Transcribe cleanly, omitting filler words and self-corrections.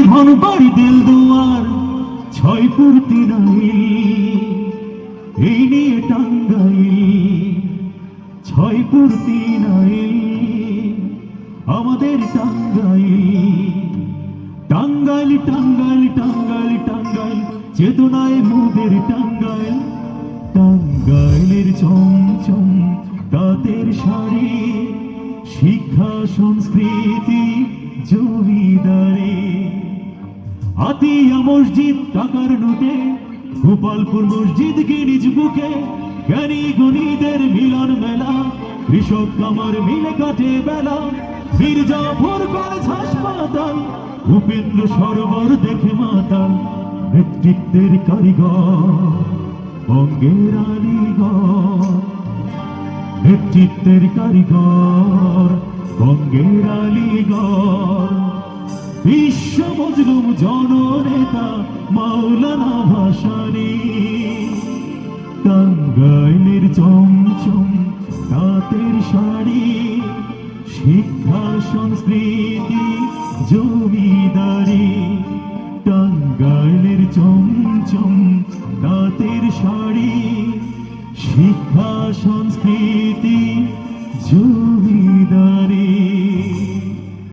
ধনবাড়ি দেলদুয়ার ছয়পুর তিনাইল এই নিয়ে টাঙ্গাইল ছয়পুর তিনাইল আমাদের টাঙ্গাইল টাঙ্গাইল টাঙ্গাইল টাঙ্গাইল চেতনায় মোদের টাঙ্গাইল টাঙ্গাইলের চমচম তাঁতের শাড়ি শিক্ষা সংস্কৃতি জমিদারি আতিয়া মসজিদ টাকার নোটে গোপালপুর মসজিদ গিনিজ বুকে জ্ঞানী গণিদের মিলন মেলা কৃষক কামার মিলে কাটে বেলা মির্জাফর কলেজ হাসপাতাল উপেন্দ্র সরোবর দেখে মাতাল নেতৃত্বের কারিগর বঙ্গের আলীগড় নেতৃত্বের কারিগর বঙ্গের আলীগড় বিশ্ব মজলুম জননেতা মাওলানা ভাসানী টাঙ্গাইলের চমচম তাঁতের শাড়ি শিক্ষা সংস্কৃতি জমিদারি টাঙ্গাইলের চমচম তাঁতের শাড়ি শিক্ষা সংস্কৃতি